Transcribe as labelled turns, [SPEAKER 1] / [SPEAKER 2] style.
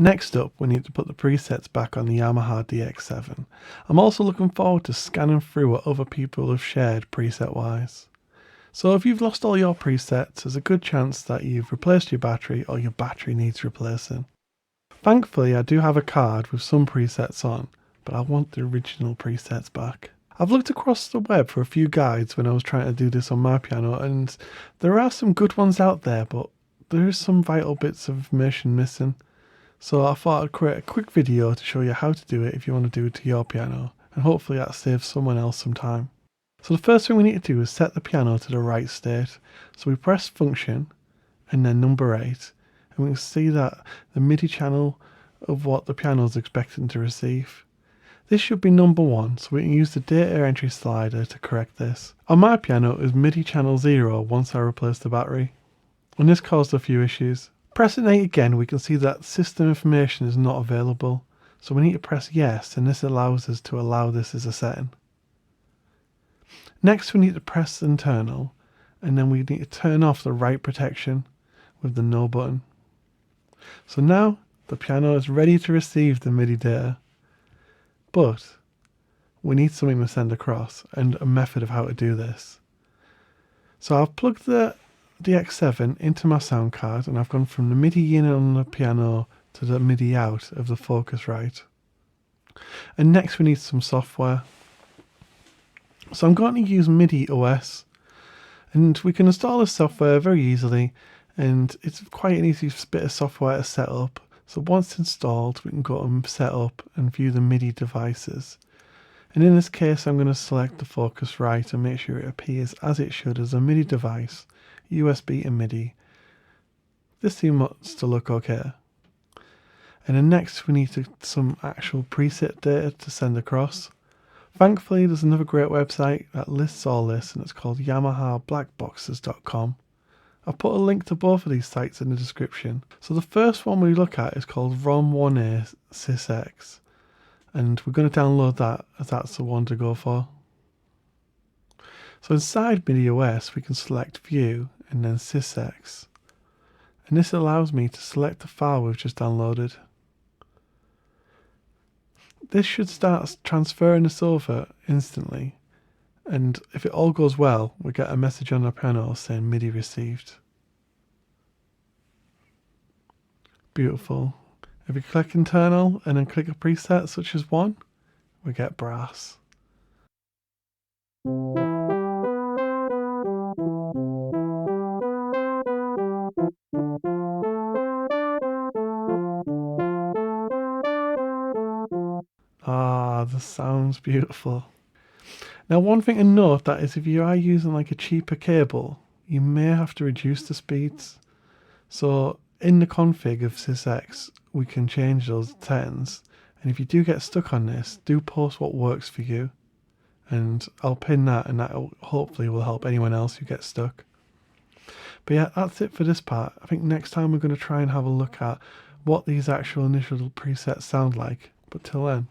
[SPEAKER 1] Next up, we need to put the presets back on the Yamaha DX7. I'm also looking forward to scanning through what other people have shared preset wise. So if you've lost all your presets, there's a good chance that you've replaced your battery or your battery needs replacing. Thankfully, I do have a card with some presets on, but I want the original presets back. I've looked across the web for a few guides when I was trying to do this on my piano, and there are some good ones out there, but there is some vital bits of information missing. So I thought I'd create a quick video to show you how to do it if you want to do it to your piano, and hopefully that saves someone else some time. So the first thing we need to do is set the piano to the right state. So we press function and then number 8, and we can see that the MIDI channel of what the piano is expecting to receive. This should be number 1, so we can use the data entry slider to correct this. On my piano it was MIDI channel 0 once I replaced the battery, and this caused a few issues. Pressing 8 again, we can see that system information is not available, so we need to press yes, and this allows us to allow this as a setting. Next we need to press internal, and then we need to turn off the write protection with the no button. So now the piano is ready to receive the MIDI data, but we need something to send across and a method of how to do this. So I've plugged the DX7 into my sound card, and I've gone from the MIDI in on the piano to the MIDI out of the Focusrite. And next we need some software. So I'm going to use Midi OX, and we can install this software very easily, and it's quite an easy bit of software to set up. So once installed, we can go and set up and view the MIDI devices. And in this case, I'm going to select the Focusrite and make sure it appears as it should as a MIDI device, USB and MIDI. This seems to look okay. And then next we need some actual preset data to send across. Thankfully, there's another great website that lists all this, and it's called YamahaBlackboxes.com. I've put a link to both of these sites in the description. So the first one we look at is called ROM1A sysex, and we're going to download that as that's the one to go for. So inside Midi OX, we can select View and then sysex, and this allows me to select the file we've just downloaded. This should start transferring this over instantly, and if it all goes well, we get a message on our panel saying MIDI received. Beautiful. If we click internal and then click a preset such as 1, we get brass. Ah, the sound's beautiful. Now one thing to note that is if you are using like a cheaper cable, you may have to reduce the speeds. So in the config of sysex, we can change those settings. And if you do get stuck on this, do post what works for you. And I'll pin that, and that hopefully will help anyone else who gets stuck. But yeah, that's it for this part. I think next time we're going to try and have a look at what these actual initial presets sound like. But till then.